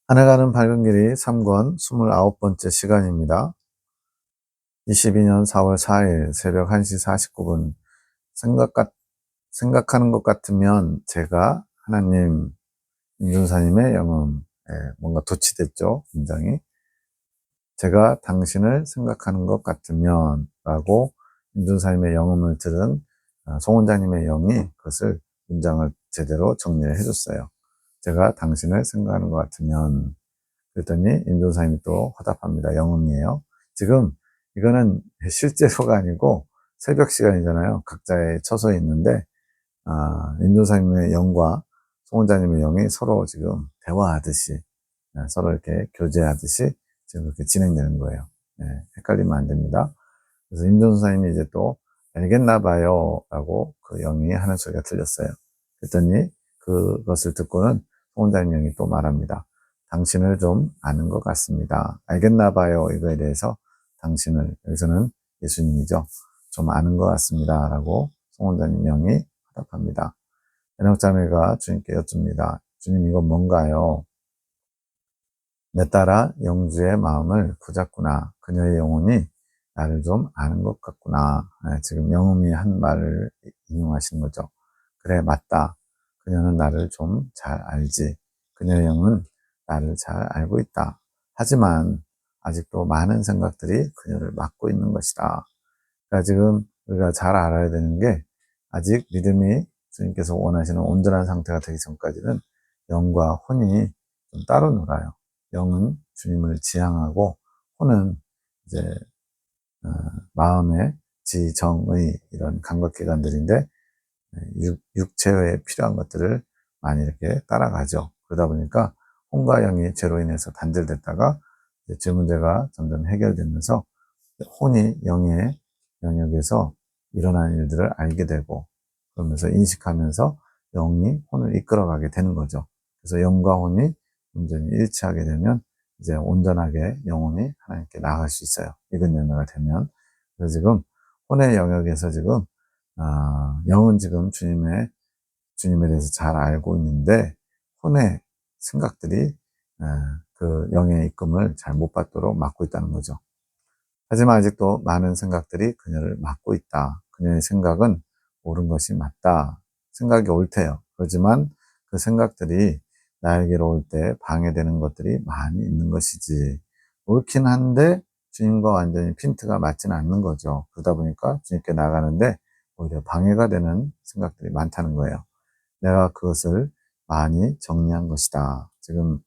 하늘 가는 밝은 길이 3권 29번째 시간입니다. 22년 4월 4일 새벽 1시 49분. 생각하는 것 같으면 제가 하나님, 임준사님의 영음, 뭔가 도치됐죠, 문장이. 제가 당신을 생각하는 것 같으면 라고 임준사님의 영음을 들은 송원장님의 영이 그것을 문장을 제대로 정리를 해줬어요. 제가 당신을 생각하는 것 같으면, 그랬더니 임종사님이 또 화답합니다. 영음이에요. 지금 이거는 실제로가 아니고 새벽 시간이잖아요. 각자의 처소에 있는데 임종사님의 영과 송원자님의 영이 서로 지금 대화하듯이 서로 이렇게 교제하듯이 지금 그렇게 진행되는 거예요. 네, 헷갈리면 안 됩니다. 그래서 임종사님이 이제 또 알겠나 봐요 라고 그 영이 하는 소리가 들렸어요. 그랬더니 그것을 듣고는 송원자님 영이 또 말합니다. 당신을 좀 아는 것 같습니다. 알겠나 봐요. 이거에 대해서 당신을, 여기서는 예수님이죠. 좀 아는 것 같습니다. 라고 송원자님 영이 화답합니다. 에녹자매가 주님께 여쭙니다. 주님, 이건 뭔가요? 내 딸아 영주의 마음을 붙잡구나. 그녀의 영혼이 나를 좀 아는 것 같구나. 지금 영음이 한 말을 인용하시는 거죠. 그래, 맞다. 그녀는 나를 좀 잘 알지. 그녀의 영은 나를 잘 알고 있다. 하지만 아직도 많은 생각들이 그녀를 막고 있는 것이다. 그러니까 지금 우리가 잘 알아야 되는 게, 아직 믿음이 주님께서 원하시는 온전한 상태가 되기 전까지는 영과 혼이 좀 따로 놀아요. 영은 주님을 지향하고, 혼은 이제 마음의 지정의 이런 감각기관들인데, 육체에 필요한 것들을 많이 이렇게 따라가죠. 그러다 보니까 혼과 영이 죄로 인해서 단절됐다가 죄 문제가 점점 해결되면서 혼이 영의 영역에서 일어나는 일들을 알게 되고, 그러면서 인식하면서 영이 혼을 이끌어가게 되는 거죠. 그래서 영과 혼이 온전히 일치하게 되면 이제 온전하게 영혼이 하나님께 나아갈 수 있어요. 이건 열매가 되면. 그래서 지금 혼의 영역에서 지금 영은 지금 주님에 대해서 잘 알고 있는데, 혼의 생각들이 그 영의 이끌림을 잘 못 받도록 막고 있다는 거죠. 하지만 아직도 많은 생각들이 그녀를 막고 있다. 그녀의 생각은 옳은 것이 맞다. 생각이 옳대요. 그렇지만 그 생각들이 나에게로 올 때 방해되는 것들이 많이 있는 것이지. 옳긴 한데 주님과 완전히 핀트가 맞지는 않는 거죠. 그러다 보니까 주님께 나가는데 오히려 방해가 되는 생각들이 많다는 거예요. 내가 그것을 많이 정리한 것이다. 지금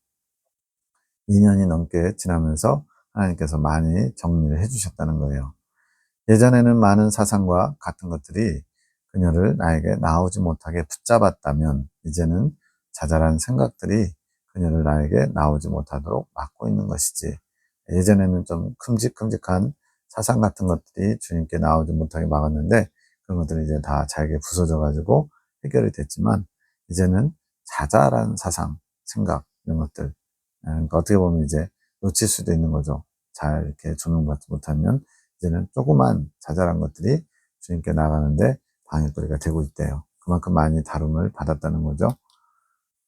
2년이 넘게 지나면서 하나님께서 많이 정리를 해주셨다는 거예요. 예전에는 많은 사상과 같은 것들이 그녀를 나에게 나오지 못하게 붙잡았다면, 이제는 자잘한 생각들이 그녀를 나에게 나오지 못하도록 막고 있는 것이지. 예전에는 좀 큼직큼직한 사상 같은 것들이 주님께 나오지 못하게 막았는데, 그런 것들이 이제 다 잘게 부서져가지고 해결이 됐지만, 이제는 자잘한 사상, 생각, 이런 것들, 그러니까 어떻게 보면 이제 놓칠 수도 있는 거죠. 잘 이렇게 조명받지 못하면 이제는 조그만 자잘한 것들이 주님께 나가는데 방해거리가 되고 있대요. 그만큼 많이 다룸을 받았다는 거죠.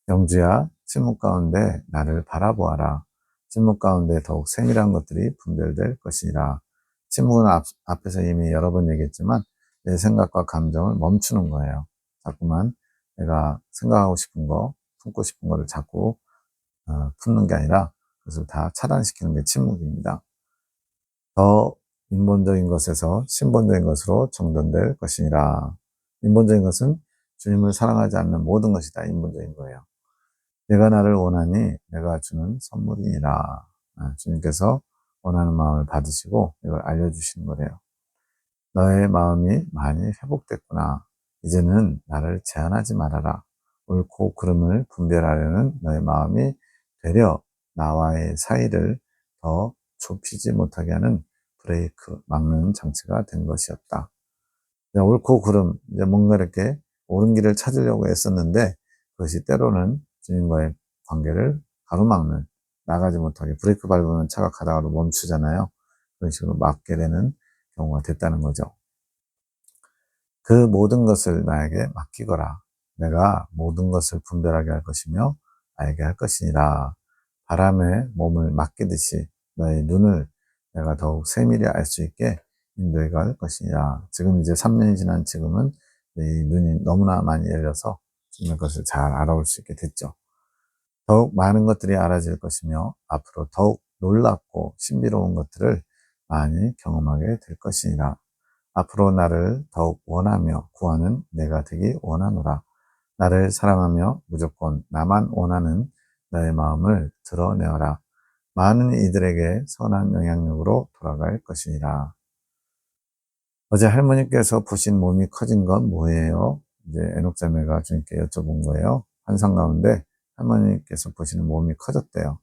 영주야, 침묵 가운데 나를 바라보아라. 침묵 가운데 더욱 세밀한 것들이 분별될 것이라. 침묵은 앞에서 이미 여러 번 얘기했지만 내 생각과 감정을 멈추는 거예요. 자꾸만 내가 생각하고 싶은 거, 품고 싶은 거를 자꾸 품는 게 아니라 그것을 다 차단시키는 게 침묵입니다. 더 인본적인 것에서 신본적인 것으로 정돈될 것이니라. 인본적인 것은 주님을 사랑하지 않는 모든 것이 다 인본적인 거예요. 내가 나를 원하니 내가 주는 선물이니라. 주님께서 원하는 마음을 받으시고 이걸 알려주시는 거래요. 너의 마음이 많이 회복됐구나. 이제는 나를 제한하지 말아라. 옳고 그름을 분별하려는 너의 마음이 되려 나와의 사이를 더 좁히지 못하게 하는 브레이크, 막는 장치가 된 것이었다. 옳고 그름, 이제 뭔가 이렇게 옳은 길을 찾으려고 애썼는데 그것이 때로는 주님과의 관계를 가로막는, 나가지 못하게, 브레이크 밟으면 차가 가다가도 멈추잖아요. 그런 식으로 막게 되는 경우가 됐다는 거죠. 그 모든 것을 나에게 맡기거라. 내가 모든 것을 분별하게 할 것이며 알게 할 것이니라. 바람에 몸을 맡기듯이 너의 눈을 내가 더욱 세밀히 알 수 있게 인도해 갈 것이니라. 지금 이제 3년이 지난 지금은 이 눈이 너무나 많이 열려서 주님의 것을 잘 알아볼 수 있게 됐죠. 더욱 많은 것들이 알아질 것이며 앞으로 더욱 놀랍고 신비로운 것들을 많이 경험하게 될 것이니라. 앞으로 나를 더욱 원하며 구하는 내가 되기 원하노라. 나를 사랑하며 무조건 나만 원하는 너의 마음을 드러내어라. 많은 이들에게 선한 영향력으로 돌아갈 것이니라. 어제 할머니께서 보신 몸이 커진 건 뭐예요? 이제 에녹자매가 주님께 여쭤본 거예요. 환상 가운데 할머니께서 보시는 몸이 커졌대요.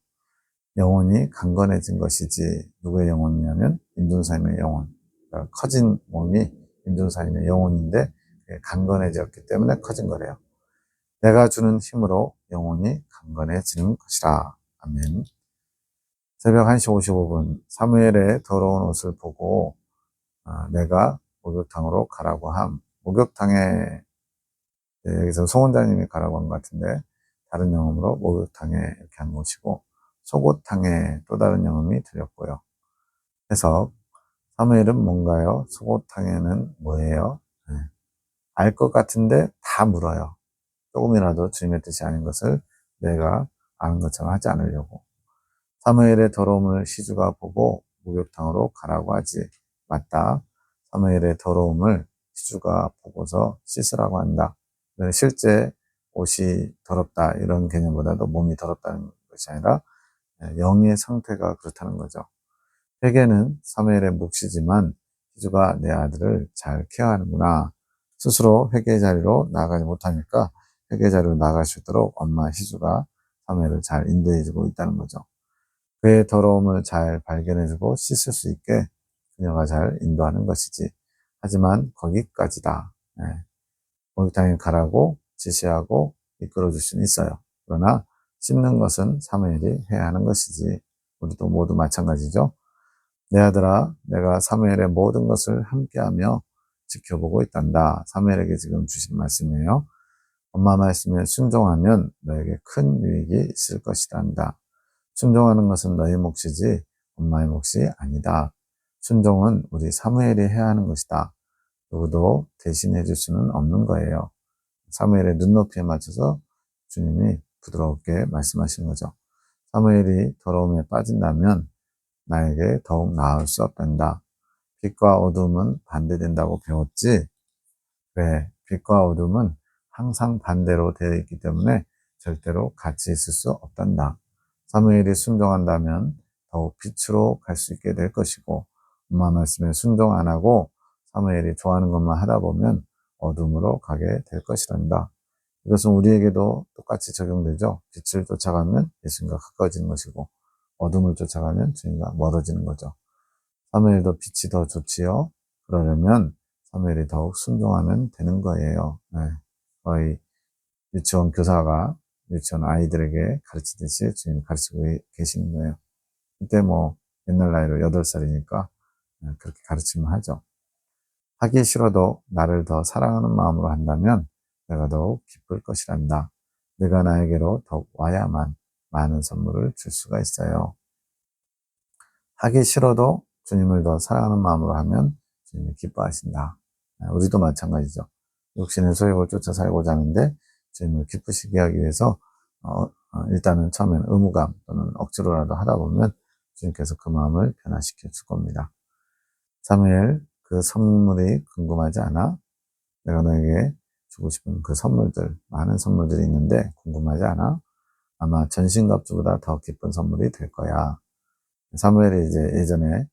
영혼이 강건해진 것이지. 누구의 영혼이냐면 임준사님의 영혼. 그러니까 커진 몸이 임준사님의 영혼인데 강건해졌기 때문에 커진 거래요. 내가 주는 힘으로 영혼이 강건해지는 것이라. 아멘. 새벽 1시 55분 사무엘의 더러운 옷을 보고 내가 목욕탕으로 가라고 함. 목욕탕에 여기서 송원장님이 가라고 한 것 같은데 다른 영음으로 목욕탕에 이렇게 한 것이고 속옷탕에 또 다른 영음이 들렸고요. 해석 사무엘은 뭔가요? 속옷탕에는 뭐예요? 네. 알 것 같은데 다 물어요. 조금이라도 주님의 뜻이 아닌 것을 내가 아는 것처럼 하지 않으려고. 사무엘의 더러움을 시주가 보고 목욕탕으로 가라고 하지. 맞다. 사무엘의 더러움을 시주가 보고서 씻으라고 한다. 실제 옷이 더럽다 이런 개념보다도 몸이 더럽다는 것이 아니라 영의 상태가 그렇다는 거죠. 회개는 사무엘의 몫이지만 시주가 내 아들을 잘 케어하는구나. 스스로 회개 자리로 나가지 못하니까 회개 자리로 나갈 수 있도록 엄마 시주가 사무엘을 잘 인도해주고 있다는 거죠. 그의 더러움을 잘 발견해주고 씻을 수 있게 그녀가 잘 인도하는 것이지. 하지만 거기까지다. 네. 목욕탕에 가라고 지시하고 이끌어줄 수는 있어요. 그러나 씻는 것은 사무엘이 해야 하는 것이지. 우리도 모두 마찬가지죠. 내 아들아, 내가 사무엘의 모든 것을 함께하며 지켜보고 있단다. 사무엘에게 지금 주신 말씀이에요. 엄마 말씀에 순종하면 너에게 큰 유익이 있을 것이란다. 순종하는 것은 너의 몫이지 엄마의 몫이 아니다. 순종은 우리 사무엘이 해야 하는 것이다. 누구도 대신해 줄 수는 없는 거예요. 사무엘의 눈높이에 맞춰서 주님이 부드럽게 말씀하시는 거죠. 사무엘이 더러움에 빠진다면 나에게 더욱 나을 수 없단다. 빛과 어둠은 반대된다고 배웠지? 그래, 빛과 어둠은 항상 반대로 되어 있기 때문에 절대로 같이 있을 수 없단다. 사무엘이 순종한다면 더욱 빛으로 갈 수 있게 될 것이고 엄마 말씀에 순종 안 하고 사무엘이 좋아하는 것만 하다 보면 어둠으로 가게 될 것이란다. 이것은 우리에게도 똑같이 적용되죠. 빛을 쫓아가면 예수님과 가까워지는 것이고 어둠을 쫓아가면 주님과 멀어지는 거죠. 사무엘도 빛이 더 좋지요. 그러려면 사무엘이 더욱 순종하면 되는 거예요. 네. 거의 유치원 교사가 유치원 아이들에게 가르치듯이 주님 가르치고 계시는 거예요. 그때 뭐 옛날 나이로 8살이니까 그렇게 가르치면 하죠. 하기 싫어도 나를 더 사랑하는 마음으로 한다면 내가 더욱 기쁠 것이란다. 네가 나에게로 더욱 와야만 많은 선물을 줄 수가 있어요. 하기 싫어도 주님을 더 사랑하는 마음으로 하면 주님이 기뻐하신다. 우리도 마찬가지죠. 육신의 소욕을 쫓아 살고자 하는데 주님을 기쁘시게 하기 위해서 일단은 처음에는 의무감 또는 억지로라도 하다 보면 주님께서 그 마음을 변화시켜 줄 겁니다. 사무엘, 그 선물이 궁금하지 않아? 내가 너에게 주고 싶은 그 선물들, 많은 선물들이 있는데 궁금하지 않아? 아마 전신갑주보다 더 기쁜 선물이 될 거야. 사무엘이 이제 예전에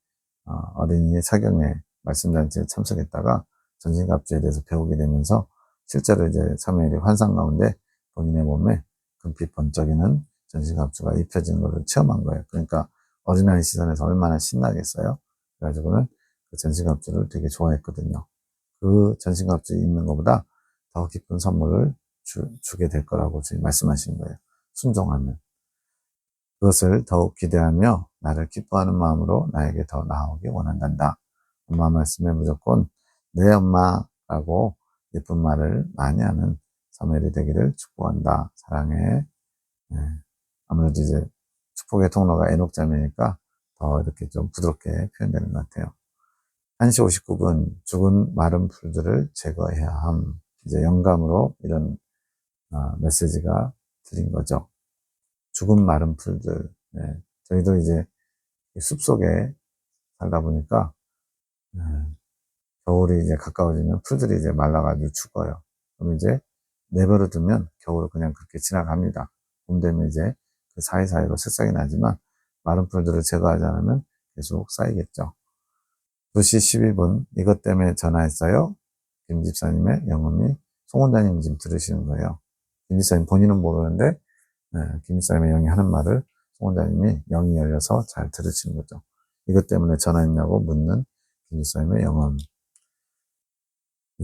어린이 사경회 말씀잔치에 참석했다가 전신갑주에 대해서 배우게 되면서 실제로 이제 사무엘이 환상 가운데 본인의 몸에 금빛 번쩍이는 전신갑주가 입혀진 것을 체험한 거예요. 그러니까 어린아이 시선에서 얼마나 신나겠어요. 그래가지고는 그 전신갑주를 되게 좋아했거든요. 그 전신갑주 입는 것보다 더 기쁜 선물을 주게 될 거라고 지금 말씀하시는 거예요. 순종하면. 그것을 더욱 기대하며 나를 기뻐하는 마음으로 나에게 더 나오기 원한단다. 엄마 말씀에 무조건 내 엄마라고 예쁜 말을 많이 하는 사무엘이 되기를 축복한다. 사랑해. 네. 아무래도 이제 축복의 통로가 에녹자매니까 더 이렇게 좀 부드럽게 표현되는 것 같아요. 1시 59분, 죽은 마른 풀들을 제거해야 함. 이제 영감으로 이런 메시지가 드린 거죠. 죽은 마른 풀들. 네. 저희도 이제 숲속에 살다 보니까 겨울이 이제 가까워지면 풀들이 이제 말라가지고 죽어요. 그럼 이제 내버려 두면 겨울을 그냥 그렇게 지나갑니다. 봄 되면 이제 그 사이사이로 새싹이 나지만 마른 풀들을 제거하지 않으면 계속 쌓이겠죠. 2시 12분, 이것 때문에 전화했어요. 김 집사님의 영음이 송 원장님 지금 들으시는 거예요. 김 집사님 본인은 모르는데, 김 집사님의 영이 하는 말을 송 원장님이 영이 열려서 잘 들으시는 거죠. 이것 때문에 전화했냐고 묻는 김 집사님의 영음.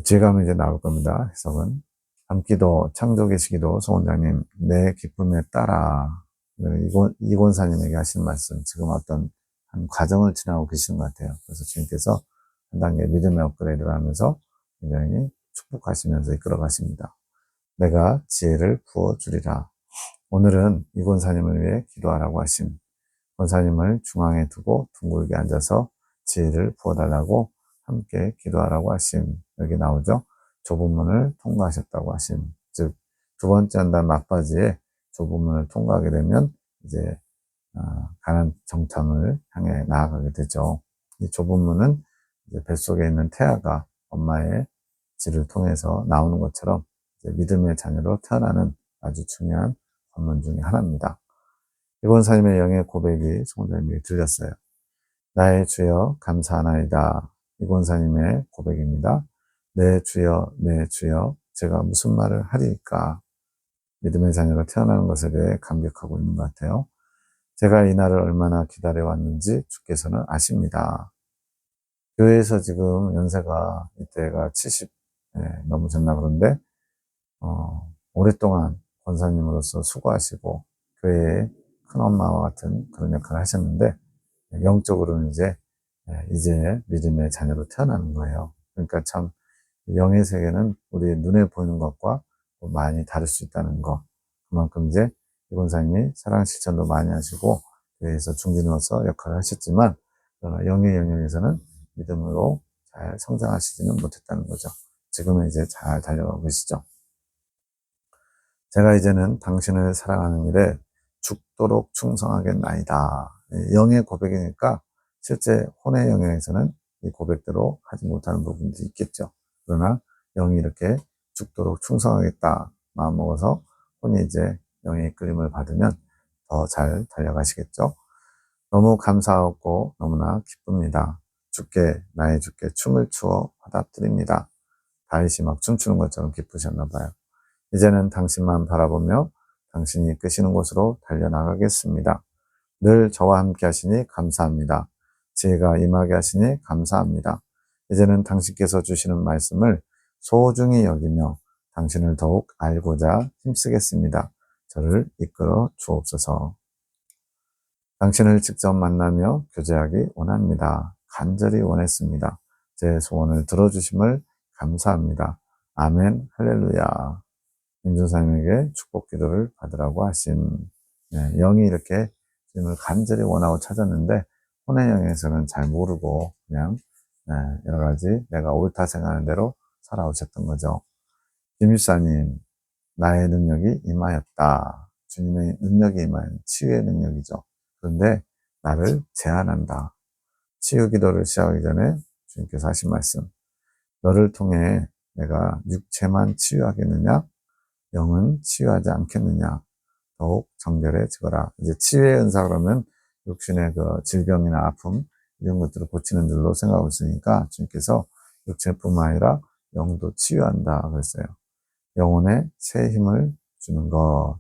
죄감이 이제 나올 겁니다. 해석은. 밤기도, 창조의 시기도 송 원장님, 내 기쁨에 따라, 이곤사님에게 하신 말씀, 지금 어떤 한 과정을 지나고 계시는 것 같아요. 그래서 주님께서 한 단계 믿음의 업그레이드를 하면서 굉장히 축복하시면서 이끌어 가십니다. 내가 지혜를 부어주리라. 오늘은 이곤사님을 위해 기도하라고 하심. 권사님을 중앙에 두고 둥글게 앉아서 지혜를 부어달라고 함께 기도하라고 하심. 여기 나오죠. 좁은 문을 통과하셨다고 하심. 즉, 두 번째 한단 막바지에 좁은 문을 통과하게 되면 이제 가난 정탐을 향해 나아가게 되죠. 이 좁은 문은 이제 뱃속에 있는 태아가 엄마의 질을 통해서 나오는 것처럼 믿음의 자녀로 태어나는 아주 중요한 관문 중에 하나입니다. 이권사님의 영의 고백이 송원장님에게 들렸어요. 나의 주여 감사하나이다. 이권사님의 고백입니다. 내 주여 내 주여 제가 무슨 말을 하리까. 믿음의 자녀로 태어나는 것에 대해 감격하고 있는 것 같아요. 제가 이 날을 얼마나 기다려왔는지 주께서는 아십니다. 교회에서 지금 연세가 이때가 70 넘으셨나 그런데 오랫동안 권사님으로서 수고하시고 교회의 큰엄마와 같은 그런 역할을 하셨는데 영적으로는 이제 믿음의 자녀로 태어나는 거예요. 그러니까 참 영의 세계는 우리 눈에 보이는 것과 많이 다를 수 있다는 거. 그만큼 이제 이 권사님이 사랑 실천도 많이 하시고 교회에서 중진으로서 역할을 하셨지만 그러나 영의 영역에서는 믿음으로 잘 성장하시지는 못했다는 거죠. 지금은 이제 잘 달려가고 계시죠. 제가 이제는 당신을 사랑하는 일에 죽도록 충성하겠나이다. 영의 고백이니까 실제 혼의 영역에서는 이 고백대로 하지 못하는 부분도 있겠죠. 그러나 영이 이렇게 죽도록 충성하겠다 마음먹어서 혼이 이제 영의 이끌림을 받으면 더 잘 달려가시겠죠. 너무 감사하고 너무나 기쁩니다. 나의 주께 춤을 추어 화답드립니다. 다윗이 막 춤추는 것처럼 기쁘셨나 봐요. 이제는 당신만 바라보며 당신이 이끄시는 곳으로 달려나가겠습니다. 늘 저와 함께 하시니 감사합니다. 지혜가 임하게 하시니 감사합니다. 이제는 당신께서 주시는 말씀을 소중히 여기며 당신을 더욱 알고자 힘쓰겠습니다. 저를 이끌어 주옵소서. 당신을 직접 만나며 교제하기 원합니다. 간절히 원했습니다. 제 소원을 들어주심을 감사합니다. 아멘, 할렐루야. 임준사님에게 축복 기도를 받으라고 하신 영이 이렇게 주님을 간절히 원하고 찾았는데 혼의 영에서는 잘 모르고 그냥 여러 가지 내가 옳다 생각하는 대로 살아오셨던 거죠. 김일사님, 나의 능력이 임하였다. 주님의 능력이 임하는 치유의 능력이죠. 그런데 나를 제한한다. 치유 기도를 시작하기 전에 주님께서 하신 말씀. 너를 통해 내가 육체만 치유하겠느냐? 영은 치유하지 않겠느냐? 더욱 정결해지거라. 이제 치유의 은사 그러면 육신의 그 질병이나 아픔 이런 것들을 고치는 줄로 생각하고 있으니까 주님께서 육체뿐만 아니라 영도 치유한다 그랬어요. 영혼에 새 힘을 주는 것.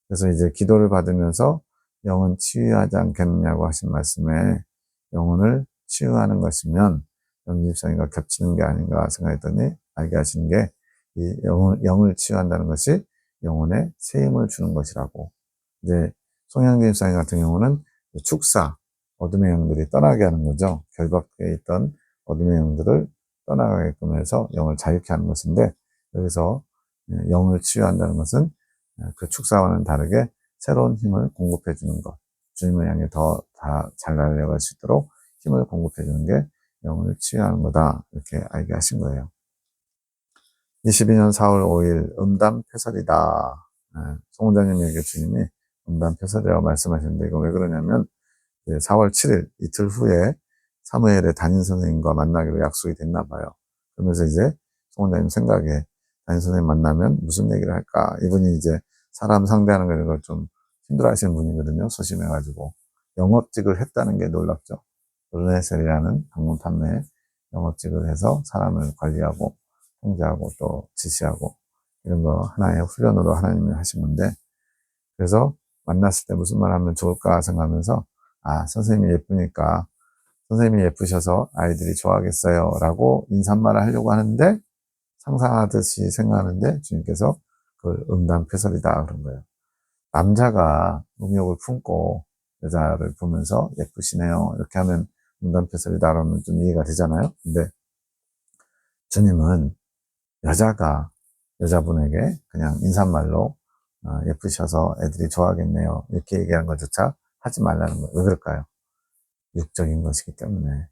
그래서 이제 기도를 받으면서 영은 치유하지 않겠느냐고 하신 말씀에 영혼을 치유하는 것이면 영집성이가 겹치는 게 아닌가 생각했더니 알게 하시는 게 이 영을 치유한다는 것이 영혼에 새 힘을 주는 것이라고. 이제 송영길 집사님 같은 경우는 축사, 어둠의 영들이 떠나게 하는 거죠. 결박에 있던 어둠의 영들을 떠나가게끔 해서 영을 자유케 하는 것인데 여기서 영을 치유한다는 것은 그 축사와는 다르게 새로운 힘을 공급해 주는 것. 주님을 향해 더 잘 달려갈 수 있도록 힘을 공급해 주는 게 영혼을 치유하는 거다. 이렇게 알게 하신 거예요. 22년 4월 5일 음담패설이다. 송원장님에게 주님이 음담패설이라고 말씀하셨는데 이거 왜 그러냐면 4월 7일 이틀 후에 사무엘의 담임 선생님과 만나기로 약속이 됐나 봐요. 그러면서 이제 송원장님 생각에 담임 선생님 만나면 무슨 얘기를 할까? 이분이 이제 사람 상대하는 걸 좀 힘들어 하시는 분이거든요. 소심해가지고. 영업직을 했다는 게 놀랍죠. 르네셀이라는 방문 판매 영업직을 해서 사람을 관리하고 통제하고 또 지시하고 이런 거 하나의 훈련으로 하나님이 하신 건데 그래서 만났을 때 무슨 말 하면 좋을까 생각하면서 선생님이 예쁘니까 선생님이 예쁘셔서 아이들이 좋아하겠어요 라고 인사말을 하려고 하는데 상상하듯이 생각하는데 주님께서 그걸 음담패설이다 그런 거예요. 남자가 음욕을 품고 여자를 보면서 예쁘시네요 이렇게 하면 음담패설이다 그러면 좀 이해가 되잖아요. 근데 주님은 여자가 여자분에게 그냥 인사말로 예쁘셔서 애들이 좋아하겠네요 이렇게 얘기하는 것조차 하지 말라는 거예요. 왜 그럴까요? 육적인 것이기 때문에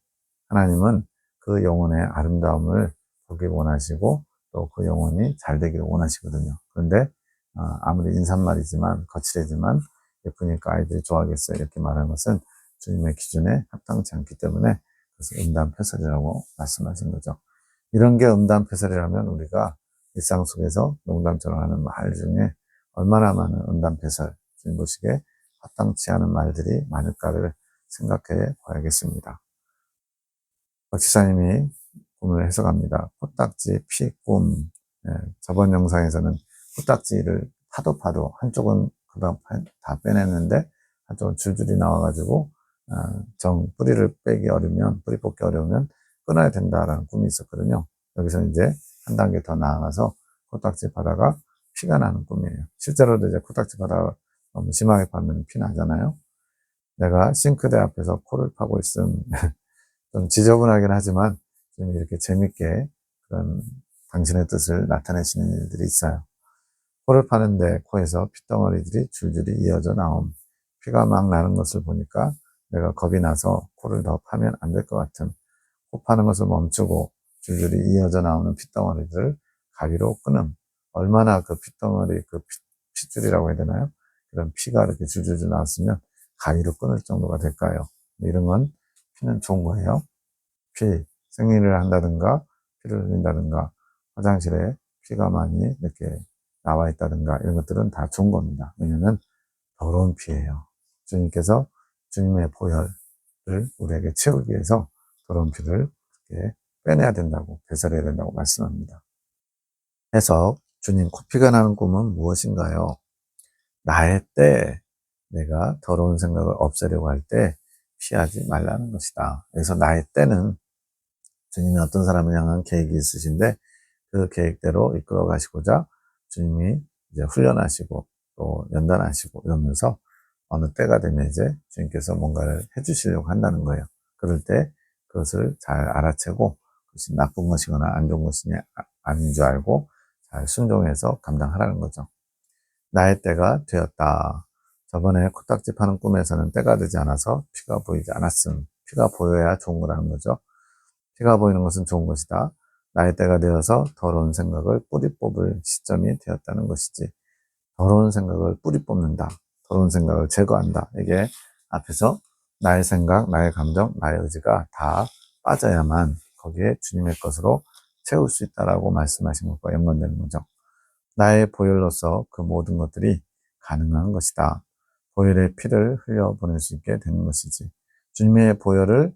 하나님은 그 영혼의 아름다움을 보기 원하시고 또 그 영혼이 잘 되기를 원하시거든요. 그런데 아무리 인사말이지만 거칠지만 예쁘니까 아이들이 좋아하겠어요 이렇게 말하는 것은 주님의 기준에 합당치 않기 때문에 그래서 음담패설이라고 말씀하신 거죠. 이런 게 음담패설이라면 우리가 일상 속에서 농담처럼 하는 말 중에 얼마나 많은 음담패설, 주님 보시기에 합당치 않은 말들이 많을까를 생각해 봐야겠습니다. 박지사님이 꿈을 해석합니다. 코딱지, 피, 꿈. 저번 영상에서는 코딱지를 파도 한쪽은 금방 다 빼냈는데 한쪽은 줄줄이 나와가지고 뿌리를 빼기 어려우면 뿌리 뽑기 어려우면 끊어야 된다라는 꿈이 있었거든요. 여기서 이제 한 단계 더 나아가서 코딱지 바다가 피가 나는 꿈이에요. 실제로도 이제 코딱지 바다가 너무 심하게 파면 피 나잖아요. 내가 싱크대 앞에서 코를 파고 있음 좀 지저분하긴 하지만 좀 이렇게 재밌게 그런 당신의 뜻을 나타내시는 일들이 있어요. 코를 파는데 코에서 핏덩어리들이 줄줄이 이어져 나옴. 피가 막 나는 것을 보니까 내가 겁이 나서 코를 더 파면 안 될 것 같음. 코 파는 것을 멈추고 줄줄이 이어져 나오는 핏덩어리들을 가위로 끊음. 얼마나 그 핏덩어리, 그 핏줄이라고 해야 되나요? 그런 피가 이렇게 줄줄줄 나왔으면 가위로 끊을 정도가 될까요? 이런 건 피는 좋은 거예요. 생리를 한다든가, 피를 흘린다든가, 화장실에 피가 많이 이렇게 나와 있다든가, 이런 것들은 다 좋은 겁니다. 왜냐면 더러운 피예요. 주님께서 주님의 보혈을 우리에게 채우기 위해서 더러운 피를 이렇게 빼내야 된다고, 배설해야 된다고 말씀합니다. 해석, 주님 코피가 나는 꿈은 무엇인가요? 나의 때, 내가 더러운 생각을 없애려고 할 때 피하지 말라는 것이다. 그래서 나의 때는 주님이 어떤 사람을 향한 계획이 있으신데 그 계획대로 이끌어 가시고자 주님이 이제 훈련하시고 또 연단하시고 이러면서 어느 때가 되면 이제 주님께서 뭔가를 해주시려고 한다는 거예요. 그럴 때 그것을 잘 알아채고 그것이 나쁜 것이거나 안 좋은 것이 아닌 줄 알고 잘 순종해서 감당하라는 거죠. 나의 때가 되었다. 저번에 코딱지 파는 꿈에서는 때가 되지 않아서 피가 보이지 않았음. 피가 보여야 좋은 거라는 거죠. 피가 보이는 것은 좋은 것이다. 나의 때가 되어서 더러운 생각을 뿌리 뽑을 시점이 되었다는 것이지. 더러운 생각을 뿌리 뽑는다. 더러운 생각을 제거한다. 이게 앞에서 나의 생각, 나의 감정, 나의 의지가 다 빠져야만 거기에 주님의 것으로 채울 수 있다라고 말씀하신 것과 연관되는 거죠. 나의 보혈로서 그 모든 것들이 가능한 것이다. 보혈의 피를 흘려보낼 수 있게 되는 것이지. 주님의 보혈을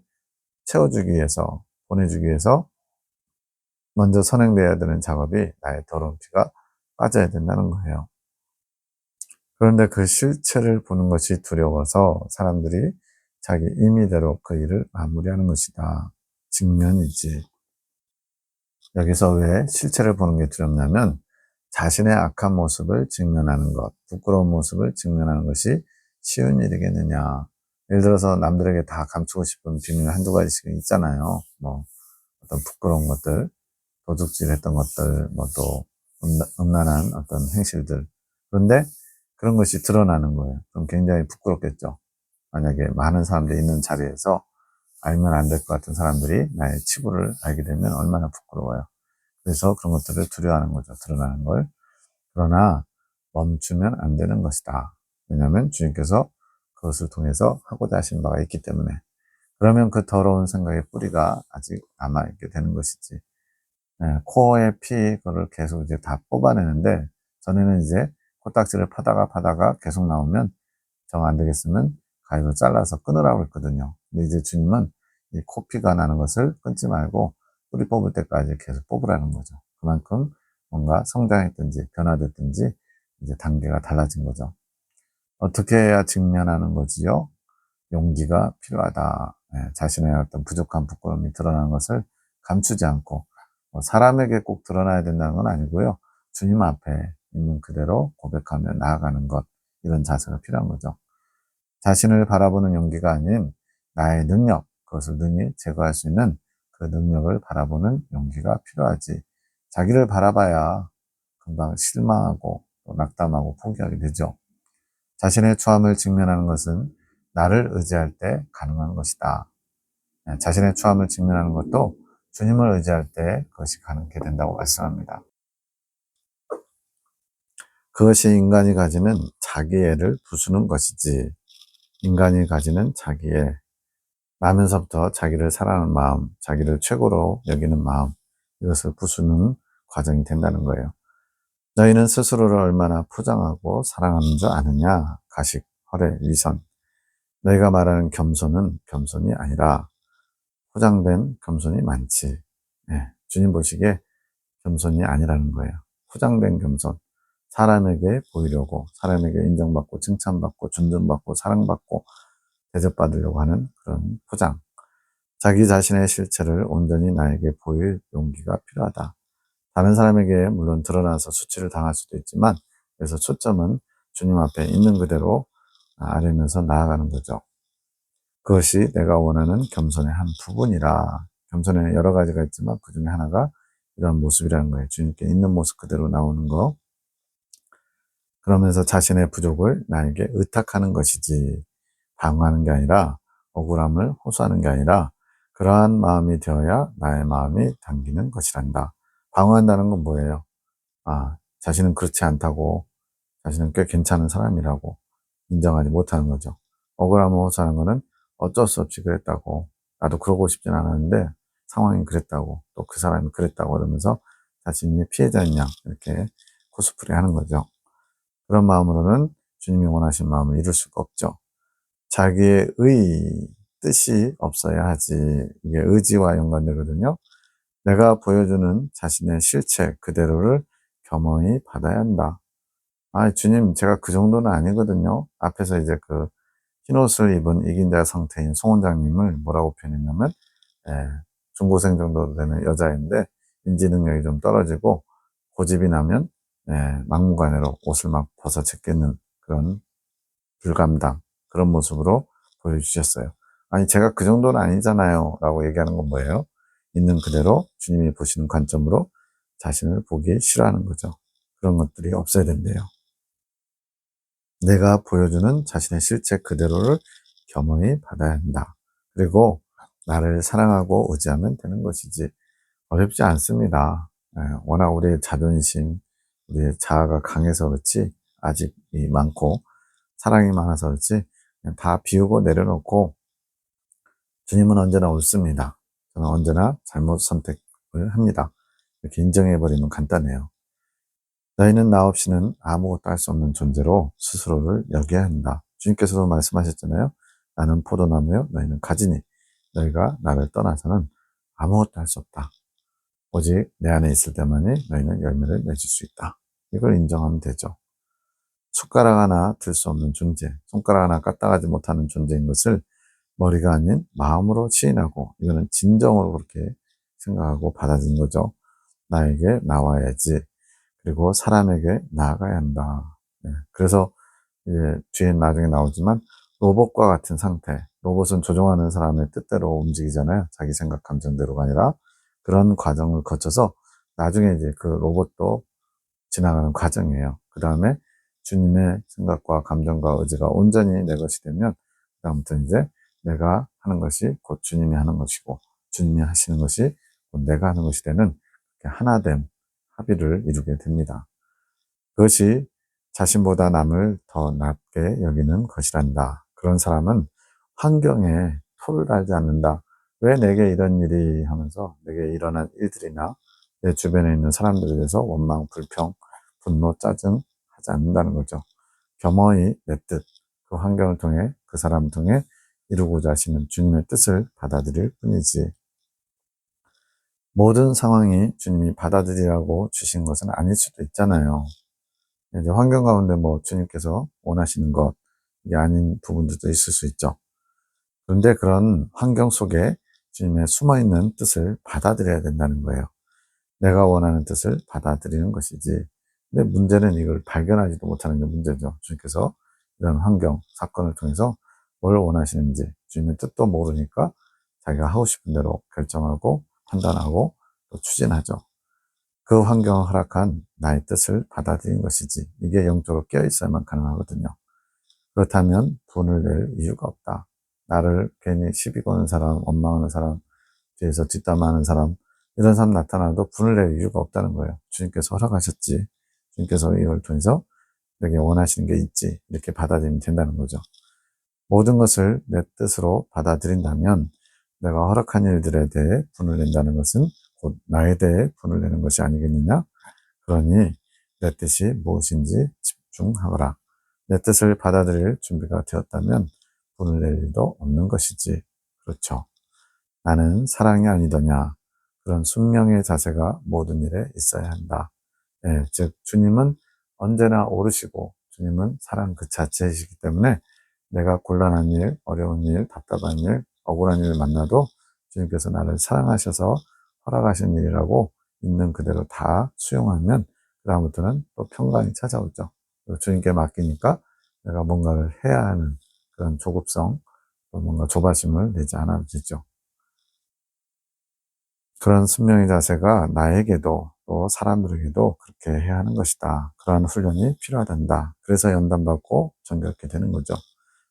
채워주기 위해서, 보내주기 위해서 먼저 선행되어야 되는 작업이 나의 더러운 피가 빠져야 된다는 거예요. 그런데 그 실체를 보는 것이 두려워서 사람들이 자기 임의대로 그 일을 마무리하는 것이다. 직면이지. 여기서 왜 실체를 보는 게 두렵냐면 자신의 악한 모습을 직면하는 것, 부끄러운 모습을 직면하는 것이 쉬운 일이겠느냐. 예를 들어서 남들에게 다 감추고 싶은 비밀 한두 가지씩 있잖아요. 뭐 어떤 부끄러운 것들, 도둑질 했던 것들, 뭐 또 음란한 어떤 행실들. 그런데 그런 것이 드러나는 거예요. 그럼 굉장히 부끄럽겠죠. 만약에 많은 사람들이 있는 자리에서 알면 안 될 것 같은 사람들이 나의 치부를 알게 되면 얼마나 부끄러워요. 그래서 그런 것들을 두려워하는 거죠. 드러나는 걸. 그러나 멈추면 안 되는 것이다. 왜냐하면 주님께서 그것을 통해서 하고자 하시는 바가 있기 때문에. 그러면 그 더러운 생각의 뿌리가 아직 남아있게 되는 것이지. 코어의 피, 그거를 계속 이제 다 뽑아내는데, 전에는 이제 코딱지를 파다가 계속 나오면 정 안 되겠으면 가위로 잘라서 끊으라고 했거든요. 근데 이제 주님은 이 코피가 나는 것을 끊지 말고 뿌리 뽑을 때까지 계속 뽑으라는 거죠. 그만큼 뭔가 성장했든지 변화됐든지 이제 단계가 달라진 거죠. 어떻게 해야 직면하는 거지요? 용기가 필요하다. 자신의 어떤 부족한 부끄러움이 드러나는 것을 감추지 않고 사람에게 꼭 드러나야 된다는 건 아니고요. 주님 앞에 있는 그대로 고백하며 나아가는 것, 이런 자세가 필요한 거죠. 자신을 바라보는 용기가 아닌 나의 능력, 그것을 능히 제거할 수 있는 그 능력을 바라보는 용기가 필요하지. 자기를 바라봐야 금방 실망하고 또 낙담하고 포기하게 되죠. 자신의 처함을 직면하는 것은 나를 의지할 때 가능한 것이다. 자신의 처함을 직면하는 것도 주님을 의지할 때 그것이 가능하게 된다고 말씀합니다. 그것이 인간이 가지는 자기애를 부수는 것이지, 인간이 가지는 자기애, 나면서부터 자기를 사랑하는 마음, 자기를 최고로 여기는 마음, 이것을 부수는 과정이 된다는 거예요. 너희는 스스로를 얼마나 포장하고 사랑하는 줄 아느냐? 가식, 허례, 위선. 너희가 말하는 겸손은 겸손이 아니라 포장된 겸손이 많지. 주님 보시기에 겸손이 아니라는 거예요. 포장된 겸손. 사람에게 보이려고, 사람에게 인정받고, 칭찬받고, 존중받고, 사랑받고, 대접받으려고 하는 그런 포장. 자기 자신의 실체를 온전히 나에게 보일 용기가 필요하다. 다른 사람에게 물론 드러나서 수치를 당할 수도 있지만, 그래서 초점은 주님 앞에 있는 그대로 아뢰면서 나아가는 거죠. 그것이 내가 원하는 겸손의 한 부분이라. 겸손에는 여러 가지가 있지만 그 중에 하나가 이런 모습이라는 거예요. 주님께 있는 모습 그대로 나오는 거. 그러면서 자신의 부족을 나에게 의탁하는 것이지, 방어하는 게 아니라, 억울함을 호소하는 게 아니라, 그러한 마음이 되어야 나의 마음이 당기는 것이란다. 방어한다는 건 뭐예요? 자신은 그렇지 않다고, 자신은 꽤 괜찮은 사람이라고 인정하지 못하는 거죠. 억울함을 호소하는 거는 어쩔 수 없이 그랬다고, 나도 그러고 싶진 않았는데 상황이 그랬다고, 또 그 사람이 그랬다고 그러면서 자신이 피해자인 양 이렇게 코스프레 하는 거죠. 그런 마음으로는 주님이 원하신 마음을 이룰 수가 없죠. 자기의 뜻이 없어야 하지. 이게 의지와 연관되거든요. 내가 보여주는 자신의 실체 그대로를 겸허히 받아야 한다. 주님, 제가 그 정도는 아니거든요. 앞에서 이제 그 흰옷을 입은 이긴 자 상태인 송 원장님을 뭐라고 표현했냐면, 중고생 정도 되는 여자인데 인지 능력이 좀 떨어지고 고집이 나면 막무가내로 옷을 막 벗어 제끼는 그런 불감당, 그런 모습으로 보여주셨어요. 아니, 제가 그 정도는 아니잖아요 라고 얘기하는 건 뭐예요? 있는 그대로 주님이 보시는 관점으로 자신을 보기 싫어하는 거죠. 그런 것들이 없어야 된대요. 내가 보여주는 자신의 실체 그대로를 겸허히 받아야 한다. 그리고 나를 사랑하고 의지하면 되는 것이지, 어렵지 않습니다. 워낙 우리의 자존심, 우리의 자아가 강해서 그렇지, 아직이 많고 사랑이 많아서 그렇지, 그냥 다 비우고 내려놓고, 주님은 언제나 옳습니다. 저는 언제나 잘못 선택을 합니다. 이렇게 인정해버리면 간단해요. 너희는 나 없이는 아무것도 할 수 없는 존재로 스스로를 여겨야 한다. 주님께서도 말씀하셨잖아요. 나는 포도나무요, 너희는 가지니 너희가 나를 떠나서는 아무것도 할 수 없다. 오직 내 안에 있을 때만이 너희는 열매를 맺을 수 있다. 이걸 인정하면 되죠. 숟가락 하나 들 수 없는 존재, 손가락 하나 까딱하지 못하는 존재인 것을 머리가 아닌 마음으로 시인하고, 이거는 진정으로 그렇게 생각하고 받아들인 거죠. 나에게 나와야지. 그리고 사람에게 나아가야 한다. 그래서 이제 뒤에 나중에 나오지만 로봇과 같은 상태. 로봇은 조종하는 사람의 뜻대로 움직이잖아요. 자기 생각, 감정대로가 아니라 그런 과정을 거쳐서 나중에 이제 그 로봇도 지나가는 과정이에요. 그 다음에 주님의 생각과 감정과 의지가 온전히 내 것이 되면 그다음부터 이제 내가 하는 것이 곧 주님이 하는 것이고, 주님이 하시는 것이 곧 내가 하는 것이 되는 하나됨, 합의를 이루게 됩니다. 그것이 자신보다 남을 더 낮게 여기는 것이란다. 그런 사람은 환경에 토를 달지 않는다. 왜 내게 이런 일이 하면서 내게 일어난 일들이나 내 주변에 있는 사람들에 대해서 원망, 불평, 분노, 짜증 하지 않는다는 거죠. 겸허히 내 뜻, 그 환경을 통해 그 사람을 통해 이루고자 하시는 주님의 뜻을 받아들일 뿐이지. 모든 상황이 주님이 받아들이라고 주신 것은 아닐 수도 있잖아요. 이제 환경 가운데 뭐 주님께서 원하시는 것, 이게 아닌 부분들도 있을 수 있죠. 그런데 그런 환경 속에 주님의 숨어있는 뜻을 받아들여야 된다는 거예요. 내가 원하는 뜻을 받아들이는 것이지. 근데 문제는 이걸 발견하지도 못하는 게 문제죠. 주님께서 이런 환경, 사건을 통해서 뭘 원하시는지 주님의 뜻도 모르니까 자기가 하고 싶은 대로 결정하고 판단하고 또 추진하죠. 그 환경을 허락한 나의 뜻을 받아들인 것이지. 이게 영적으로 깨어있어야만 가능하거든요. 그렇다면 돈을 낼 이유가 없다. 나를 괜히 시비 거는 사람, 원망하는 사람, 뒤에서 뒷담화하는 사람, 이런 사람 나타나도 분을 낼 이유가 없다는 거예요. 주님께서 허락하셨지. 주님께서 이걸 통해서 내게 원하시는 게 있지. 이렇게 받아들이면 된다는 거죠. 모든 것을 내 뜻으로 받아들인다면 내가 허락한 일들에 대해 분을 낸다는 것은 곧 나에 대해 분을 내는 것이 아니겠느냐? 그러니 내 뜻이 무엇인지 집중하거라. 내 뜻을 받아들일 준비가 되었다면 분을 낼 일도 없는 것이지. 그렇죠. 나는 사랑이 아니더냐. 그런 순명의 자세가 모든 일에 있어야 한다. 예, 즉 주님은 언제나 오르시고 주님은 사랑 그 자체이시기 때문에 내가 곤란한 일, 어려운 일, 답답한 일, 억울한 일을 만나도 주님께서 나를 사랑하셔서 허락하신 일이라고 있는 그대로 다 수용하면 그다음부터는 또 평강이 찾아오죠. 주님께 맡기니까 내가 뭔가를 해야 하는 그런 조급성, 또 뭔가 조바심을 내지 않아지죠. 그런 순명의 자세가 나에게도 또 사람들에게도 그렇게 해야 하는 것이다. 그러한 훈련이 필요하단다. 그래서 연단받고 정결케 되는 거죠.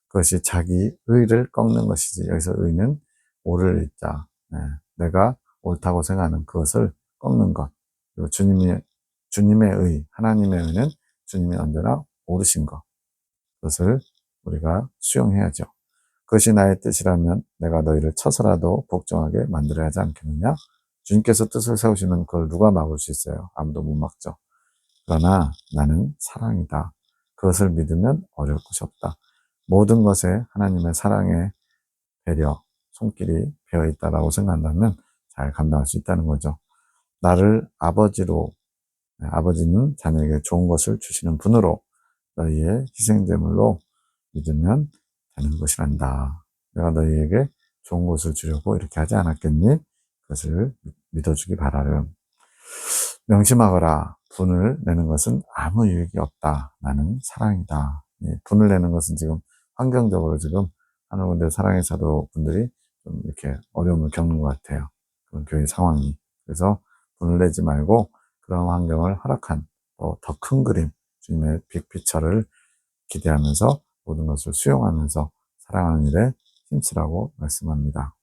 그것이 자기 의를 꺾는 것이지. 여기서 의는 옳을 의자. 네. 내가 옳다고 생각하는 그것을 꺾는 것. 그리고 주님의 의, 하나님의 의는 주님이 언제나 옳으신 것. 그것을 우리가 수용해야죠. 그것이 나의 뜻이라면 내가 너희를 쳐서라도 복종하게 만들어야 하지 않겠느냐? 주님께서 뜻을 세우시면 그걸 누가 막을 수 있어요? 아무도 못 막죠. 그러나 나는 사랑이다. 그것을 믿으면 어려울 것이 없다. 모든 것에 하나님의 사랑의 배려, 손길이 배어 있다라고 생각한다면 잘 감당할 수 있다는 거죠. 나를 아버지로, 아버지는 자녀에게 좋은 것을 주시는 분으로 너희의 희생제물로 믿으면 되는 것이란다. 내가 너희에게 좋은 것을 주려고 이렇게 하지 않았겠니? 그것을 믿어주기 바라렴. 명심하거라. 분을 내는 것은 아무 유익이 없다. 나는 사랑이다. 분을 내는 것은 지금 환경적으로 지금 하는 건데 사랑의 사도 분들이 좀 이렇게 어려움을 겪는 것 같아요. 그런 교회 상황이. 그래서 분을 내지 말고 그런 환경을 허락한 더 큰 그림, 주님의 빅피처를 기대하면서 모든 것을 수용하면서 사랑하는 일에 힘쓰라고 말씀합니다.